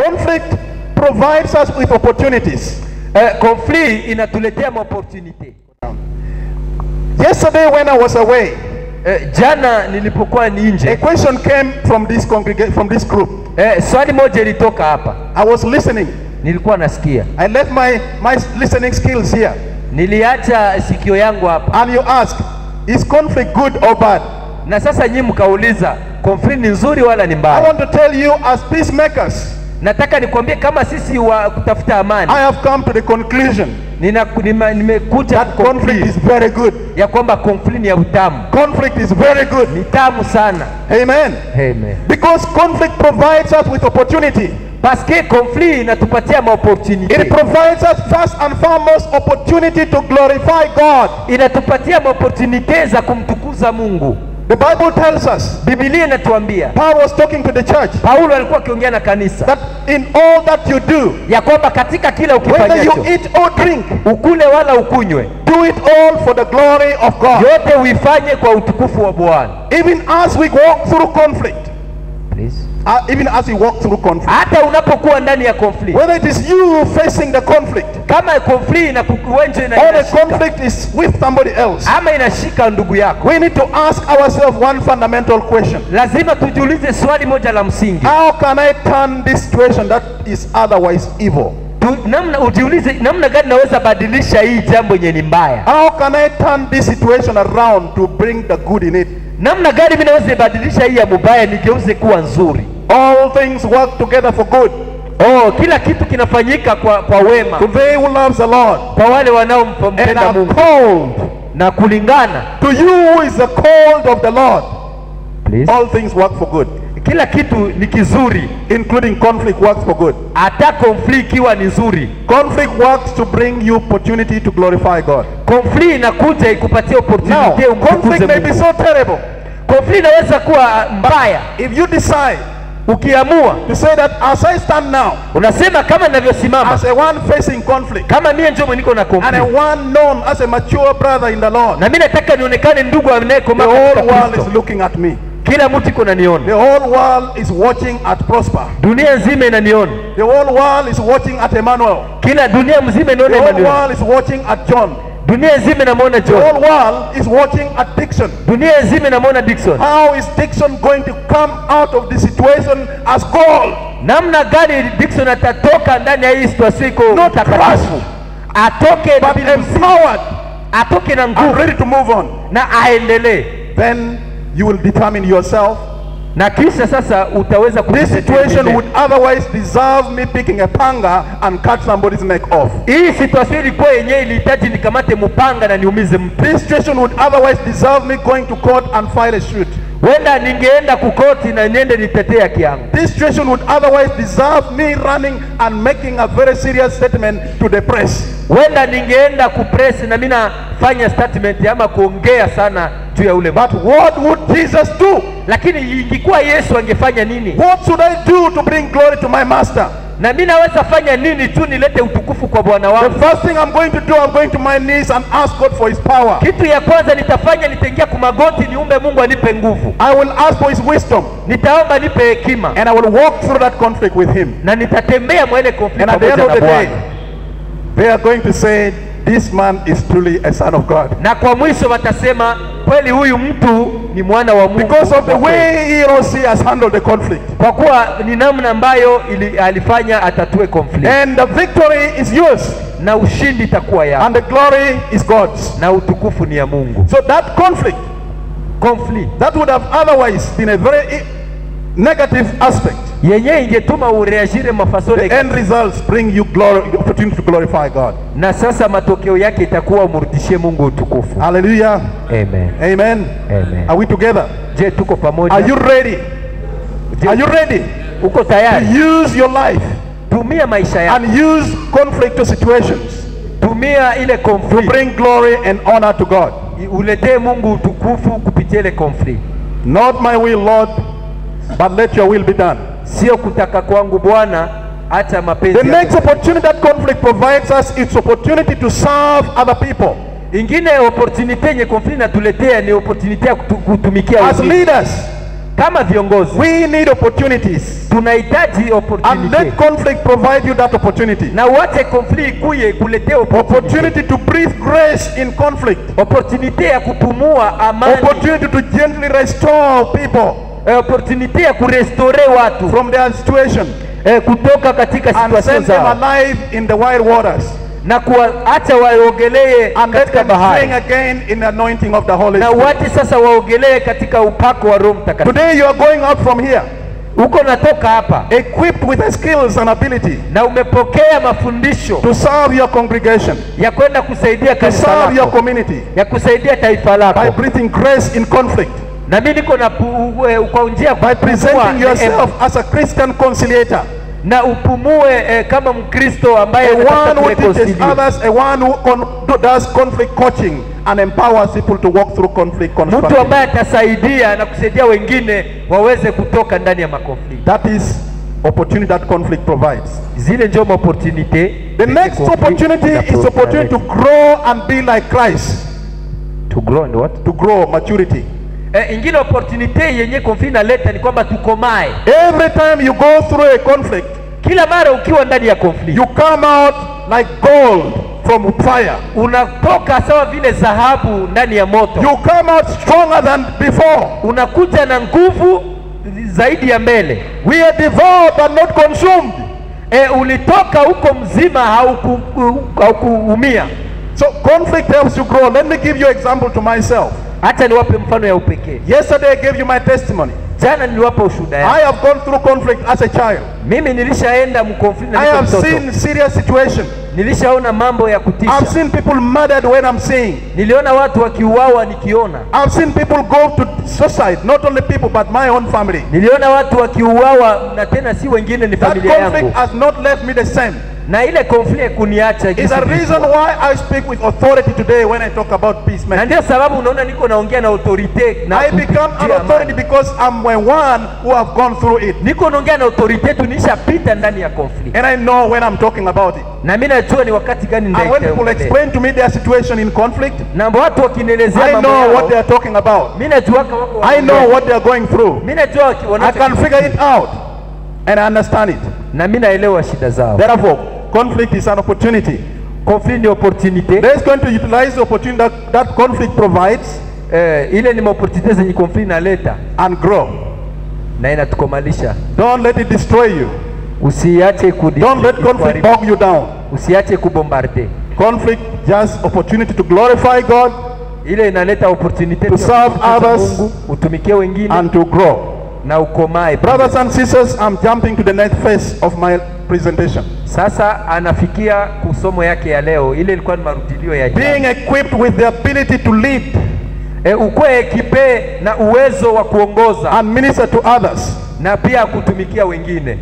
Conflict provides us with opportunities. Conflict inatuletea opportunity. Yesterday when I was away, jana nilipokuwa nje, a question came from this congregation, from this group. Swali moja ilitoka hapa. I was listening. Nilikuwa nasikia. I left my listening skills here. Niliacha sikio yangu hapa. And you ask, is conflict good or bad? Na sasa nyinyi mkauliza, conflict ni nzuri wala ni mbaya? I want to tell you, as peacemakers, nataka nikwambie kama sisi wa kutafuta amani, I have come to the conclusion nimekuja that conflict is very good. Ya kwamba conflict ni ya utamu. Conflict is very good. Ni tamu sana. Amen. Amen. Because conflict provides us with opportunity. Paske conflict inatupatia opportunity. It provides us first and foremost opportunity to glorify God. Inatupatia opportunity za kumtukuza Mungu. The Bible tells us, Biblia inatuambia, Paul was talking to the church, Paulo alikuwa akiongea na kanisa, that in all that you do, ya kwamba katika kila ukifanyacho, whether you eat or drink, ukule wala ukunywe, do it all for the glory of God. yote uifanye kwa utukufu wa Bwana. Even as we walk through conflict, Please. even as we walk through conflict, hata unapokuwa ndani ya conflict, whether it is you facing the conflict, kama conflict inakuwenje na or the conflict is with somebody else, ama inashika ndugu yako, we need to ask ourselves one fundamental question. lazima tujiulize swali moja la msingi. How can I turn this situation that is otherwise evil? Ujiulize namna gani naweza badilisha hii jambo yenye ni mbaya? How can I turn this situation around to bring the good in it? Namna gani mimi naweza badilisha hii ya mbaya nigeuze kuwa nzuri? All things work together for good. Kila kitu kinafanyika kwa wema. To they who loves the Lord, kwa wale wanaompenda Mungu. Called. Na kulingana. To you who is the called of the Lord. Please. All things work for good. Kila kitu ni kizuri, including conflict works for good. Hata conflict ikiwa ni nzuri. Conflict works to bring you opportunity to glorify God. Conflict inakuja ikupatie opportunity. Now, conflict may be so terrible. Conflict inaweza kuwa mbaya. If you decide, ukiamua to say that as I stand now, unasema kama ninavyosimama, as a one facing conflict, kama mimi ndio niko na conflict, and a one known as a mature brother in the Lord, na mimi nataka nionekane ndugu anayekomaa katika Kristo. The whole world is looking at me. Kila mtu iko naniona. The whole world is watching at Prosper. Dunia nzima inaniona. The whole world is watching at Emmanuel. Kila dunia mzima inaona Emmanuel. The whole world is watching at John. Dunia nzima inamuona John. The whole world is watching at Dixon. Dunia nzima inamuona Dixon. How is Dixon going to come out of the situation as gold? Namna gani Dixon atatoka ndani ya hii situation iko takatifu? Atoke but empowered. Atoke na nguvu. I'm ready to move on. Na aendelee. Then you will determine yourself. Na kisha sasa utaweza this situation would otherwise deserve me picking a panga and cut somebody's neck off. Hii situation ilikuwa yenyewe ilihitaji nikamate mpanga na niumize mtu. This situation would otherwise deserve me going to court and file a suit. Wenda ningeenda kukoti na niende nitetee haki yangu. This situation would otherwise deserve me running and making a very serious statement to the press. Wenda ningeenda kupress na mimi nafanya statement ama kuongea sana juu ya ule. But what would Jesus do? Lakini ingekuwa Yesu angefanya nini? What should I do to bring glory to my master? Na mimi naweza fanya nini tu nilete utukufu kwa Bwana wangu? The first thing I'm going to do, I'm going to my knees and ask God for his power. Kitu ya kwanza nitafanya, nitaingia kwa magoti niombe Mungu anipe nguvu. I will ask for his wisdom. Nitaomba nipe hekima. And I will walk through that conflict with him. Na nitatembea mwele conflict. And at the end of the day, they are going to say, this man is truly a son of God. Na kwa mwisho watasema kweli huyu mtu ni mwana wa Mungu. Because of the way he or she has handled the conflict. Kwa kuwa ni namna ambayo alifanya atatue conflict. And the victory is yours. Na ushindi itakuwa yako. And the glory is God's. Na utukufu ni ya Mungu. So that conflict that would have otherwise been a very negative aspect. Yenye ingetuma ureagire mafasole. The end results bring you glory, opportunity to glorify God. Na sasa matokeo yake itakuwa umrudishie Mungu utukufu. Hallelujah. Amen. Amen. Amen. Are we together? Je, tuko pamoja? Are you ready? Are you ready? Uko tayari? To use your life. Tumia maisha yako. And use conflict situations. Tumia ile conflict. To bring glory and honor to God. Uletee Mungu utukufu kupitia ile conflict. Not my will, Lord, but let your will be done. Sio kutaka kwangu Bwana, acha mapenzi. The next opportunity that conflict provides us is opportunity to serve other people. Ingine opportunity yenye conflict natuletea ni opportunity ya kutumikia as leaders. kama viongozi we need opportunities, tunahitaji and opportunity, let conflict provide you that opportunity. na uache conflict kuye kuletea Opportunity to breathe grace in conflict. opportunity ya kupumua amani, Opportunity to gently restore people opportunity ya kurestore watu from their situation kutoka katika and situation send them zao, alive in the wide waters, na kuacha waogelee and let katika them swing bahari, again in the anointing of the Holy na Spirit. uache sasa waogelee katika upako wa Roho Mtakatifu. Today you are going out from here Uko natoka hapa equipped with the skills and ability na umepokea mafundisho to serve your congregation, ya kwenda kusaidia to kanisa serve your lako, community ya kusaidia taifa by lako. breathing grace in conflict, Na mimi niko na kwa njia by presenting yourself as a Christian conciliator, na upumue kama Mkristo ambaye a anataka one who teaches kureconcile. others, a one who does conflict coaching and empowers people to walk through conflict Mtu constructively. ambaye atasaidia na kusaidia wengine waweze kutoka ndani ya makonflikt. That is opportunity that conflict provides. Zile ndio opportunity. The next opportunity is opportunity to grow and be like Christ. To grow and what? To grow, maturity. Ingine opportunity yenye conflict inaleta ni kwamba tukomae. Every time you go through a conflict, Kila mara ukiwa ndani ya conflict, you come out like gold from fire. unatoka sawa vile dhahabu ndani ya moto. You come out stronger than before. Unakuja na nguvu zaidi ya mbele. We are devoured but not consumed. Ulitoka huko mzima, haukuumia. So conflict helps you grow. Let me give you an example to myself. Acha niwape mfano ya upekee. Yesterday I gave you my testimony. Jana niliwapa ushuhuda yangu. I have gone through conflict as a child. Mimi nilishaenda mkonflikt na I niko have mtoto. seen serious situations. Nilishaona mambo ya kutisha. I've seen people murdered when I'm seeing. Niliona watu wakiuawa nikiona. I've seen people go to suicide, not only people but my own family. Niliona watu wakiuawa na tena si wengine, ni That familia yangu. conflict has not left me the same. Na ile conflict kuniacha It's a reason why I speak with authority today when I talk about peace na making. ndio sababu unaona niko naongea na autorite na I become an authority because I'm one who have gone through it. niko naongea na autorite, tunishapita ndani ya conflict, And I know when I'm talking about it. na mimi najua ni wakati gani And when people nitaongelea. explain to me their situation in conflict, Na watu wakinielezea I mambo know what they yao, are talking about. mimi najua wako I know what they are going through. mimi najua I can figure it out and I understand it. na mimi naelewa shida zao. Therefore, conflict is an opportunity. Conflict ni opportunity. There is going to utilize the opportunity that conflict provides Ile ni opportunity zenye conflict inaleta and grow. na inatukomalisha. Don't let it destroy you. Usiache Don't let conflict bog you down. usiache kubombarde. Conflict just opportunity to glorify God Ile inaleta opportunity To serve others Mungu, utumikie wengine and to grow. na ukomae. Brothers and sisters, I'm jumping to the next phase of my presentation. Sasa anafikia kusomo yake ya leo. Ile ilikuwa ni marudilio ya Being jana. equipped with the ability to lead Ukwe ekipe na uwezo wa kuongoza and minister to others. na pia kutumikia wengine.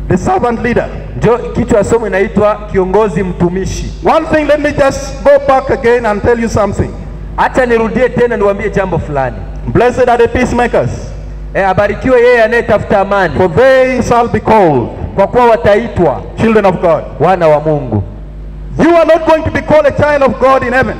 The servant leader. Ndio kichwa somo inaitwa kiongozi mtumishi. One thing, let me just go back again and tell you something. Acha nirudie tena niwaambie jambo fulani. Blessed are the peacemakers, Abarikiwe yeye anayetafuta amani, for they shall be called kwa kuwa wataitwa children of God. wana wa Mungu. You are not going to be called a child of God in heaven.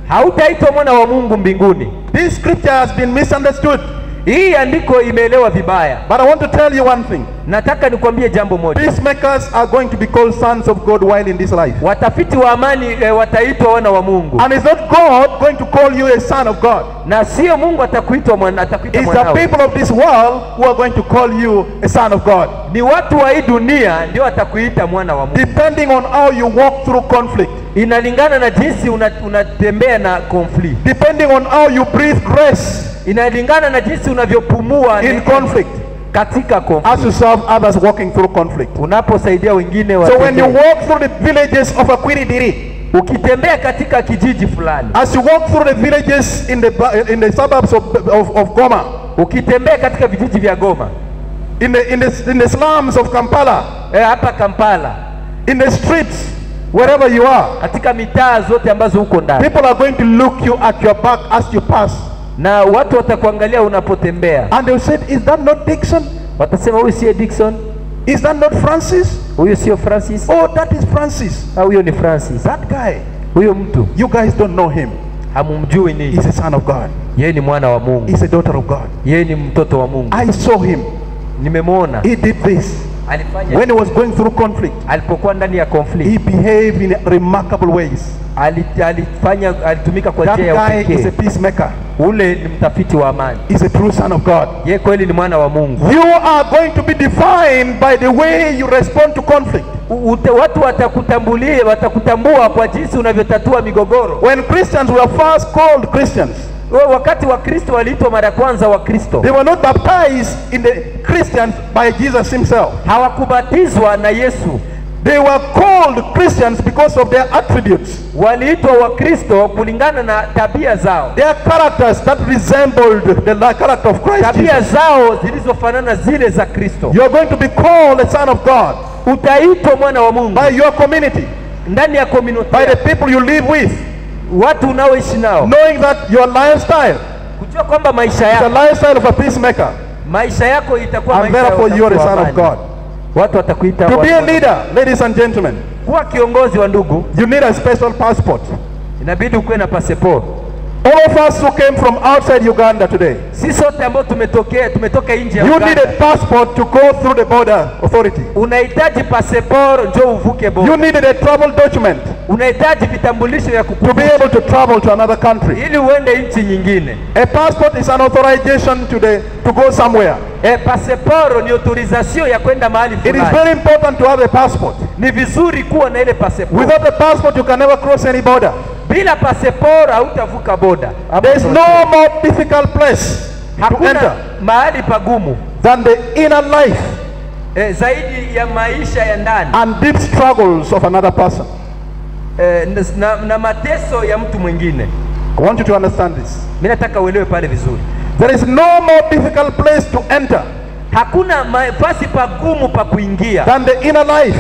Hautaitwa mwana wa Mungu mbinguni. This scripture has been misunderstood. Hii andiko imeelewa vibaya. But I want to tell you one thing. Nataka nikwambie jambo moja. Peacemakers are going to be called sons of God while in this life. Watafiti wa amani wataitwa wana wa Mungu. And it's not God going to call you a son of God. Na sio Mungu atakuita atakuita It's the mwanao. people of this world who are going to call you a son of God. Ni watu wa hii dunia ndio watakuita mwana wa Mungu. Depending on how you walk through conflict. Inalingana na jinsi unatembea na conflict. Depending on how you breathe grace Inalingana na jinsi unavyopumua in conflict. katika conflict. As you serve others walking through conflict. Unaposaidia wengine So when you watembee. walk through the villages of Aquiridiri, Ukitembea katika kijiji fulani, as you walk through the villages in the suburbs of Goma, ukitembea katika vijiji vya Goma, in the slums of Kampala, hapa Kampala, in the streets, wherever you are, katika mitaa zote ambazo uko ndani, people are going to look you at your back as you pass. na watu watakuangalia unapotembea. And they will say, is that not Dixon? Watasema huyu sio Dickson, Is that not Francis? huyu sio Francis, Oh, that is Francis. au huyo ni Francis. That guy. Huyo mtu You guys don't know him. hamumjui ni. He's a son of God. Yeye ni mwana wa Mungu. He's a daughter of God. Yeye ni mtoto wa Mungu. I saw him. Nimemwona. He did this. Alifanya. When he was going through conflict, alipokuwa ndani ya conflict, he behaved in remarkable ways. Alitumika kwa That njia ya guy is a pekee. peacemaker. Ule ni mtafiti wa amani. He's a true son of God. Yeye kweli ni mwana wa Mungu. You are going to be defined by the way you respond to conflict. Watu watakutambua kwa jinsi unavyotatua migogoro. When Christians were first called Christians, wakati wa Kristo waliitwa mara ya kwanza wa Kristo, they were not baptized in the Christians by Jesus himself. hawakubatizwa na Yesu. They were called Christians because of their attributes. Waliitwa wa Kristo kulingana na tabia zao. Their characters that resembled the character of Christ. Tabia zao zilizofanana zile za Kristo. You are going to be called a son of God. Utaitwa mwana wa Mungu by your community, ndani ya community, by the people you live with, watu unaoishi nao, knowing that your lifestyle kujua kwamba maisha is yako, the lifestyle of a peacemaker, maisha yako itakuwa and maisha therefore you are a son of God. Watu watakuita To be a leader, ladies and gentlemen, kuwa kiongozi wa ndugu, you need a special passport. inabidi ukuwe na passport. All of us who came from outside Uganda today, Si sote ambao tumetoka nje ya you Uganda. need a passport to go through the border authority. Unahitaji passport ndio uvuke You border. needed a travel document Unahitaji vitambulisho ya to be kukumbusha able to travel to another country. ili uende nchi nyingine. A passport is an authorization to go somewhere. Passport ni autorisation ya kwenda mahali It is fulani. very important to have a passport. Ni vizuri kuwa na ile passport. Without a passport, you can never cross any border. Bila passport hautavuka boda. There is no more difficult place to Hakuna enter mahali pagumu than the inner life zaidi ya maisha ya ndani and deep struggles of another person. na mateso ya mtu mwingine. I want you to understand this. Mimi nataka uelewe pale vizuri. There is no more difficult place to enter Hakuna nafasi pagumu pa kuingia than the inner life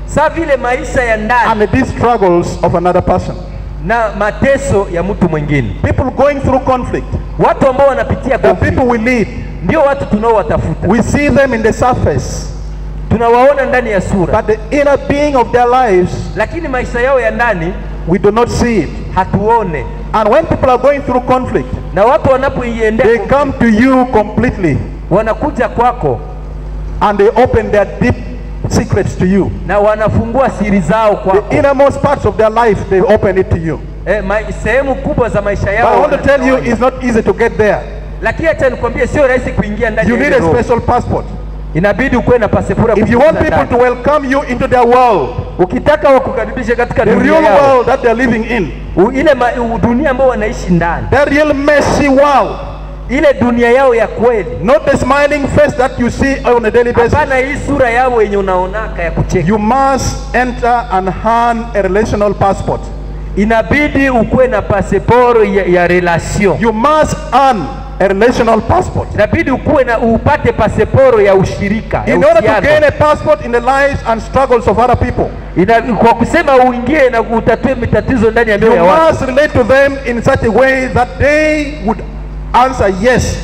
sa vile maisha ya ndani and the deep struggles of another person. na mateso ya mtu mwingine. People going through conflict, Watu ambao wanapitia the conflict people we lead, ndio watu tunaowatafuta. we see them in the surface, Tunawaona ndani ya sura, but the inner being of their lives, lakini maisha yao ya ndani we do not see it. hatuone. And when people are going through conflict, Na watu wanapoiendea they come to you completely wanakuja kwako and they open their deep secrets to you. na wanafungua siri zao kwako. The innermost parts of their life, they open it to you. Sehemu kubwa za maisha But yao I want to tell you, wanatoa. it's not easy to get there. Lakini acha nikwambie sio rahisi kuingia ndani You ya need ile a roho. special passport. Inabidi ukuwe na pasipoti. If you want people to welcome you into their world, ukitaka wakukaribishe katika the dunia real yao, world that they're living in, ile dunia ambao wanaishi ndani, the real messy world, ile dunia yao ya kweli, not the smiling face that you see on a daily basis. hapana hii sura yao yenye unaonaka ya kucheka. You must enter and earn a relational passport. Inabidi ukuwe na pasipoti ya relation. You must earn a relational passport. Inabidi ukuwe na upate pasipoti ya ushirika, ya In order to uhusiano. gain a passport in the lives and struggles of other people, Kwa kusema uingie na utatue matatizo ndani ya you mioyo ya watu, must relate to them in such a way that they would answer yes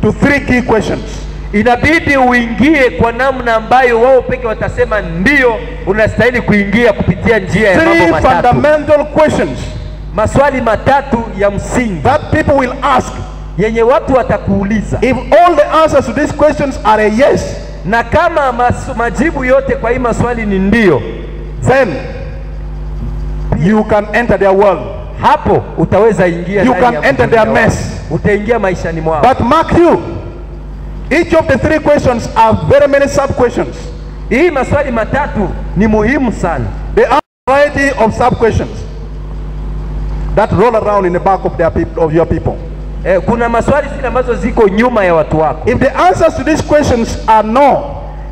to 3 key questions. inabidi uingie kwa namna ambayo wao peke watasema ndio unastahili kuingia kupitia njia ya 3 mambo matatu. fundamental questions Maswali matatu ya msingi that people will ask. yenye watu watakuuliza, If all the answers to these questions are a yes, na kama majibu yote kwa hii maswali ni ndio, then you can enter their world. hapo utaweza ingia You ndani can ya enter mdunia their wao. mess. Utaingia maishani mwao. But mark you, each of the 3 questions are very many sub-questions. Hii maswali matatu ni muhimu sana. There are a variety of sub-questions that roll around in the back of your people. Kuna maswali zile ambazo ziko nyuma ya watu wako, If the answers to these questions are no,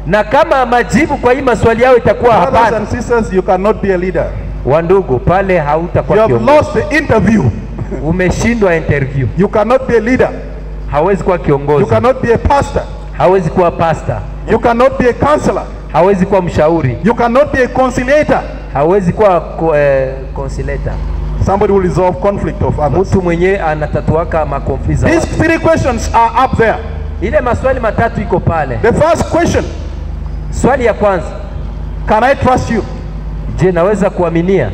na kama majibu kwa hii maswali yao itakuwa brothers hapana, and sisters, you cannot be a leader. wandugu, pale You hautakuwa have kiongozi. lost the interview. Umeshindwa interview. You cannot be a leader. Hawezi kuwa You kiongozi, cannot be a pastor. hawezi kuwa pastor, You cannot be a counselor. hawezi kuwa mshauri, You cannot be a conciliator. hawezi kuwa conciliator, Somebody will resolve conflict of others. mtu mwenye anatatuaka makonflikt za These watu. 3 questions are up there. Ile maswali matatu iko pale. The first question, Swali ya kwanza, can I trust you? je, naweza kuaminia?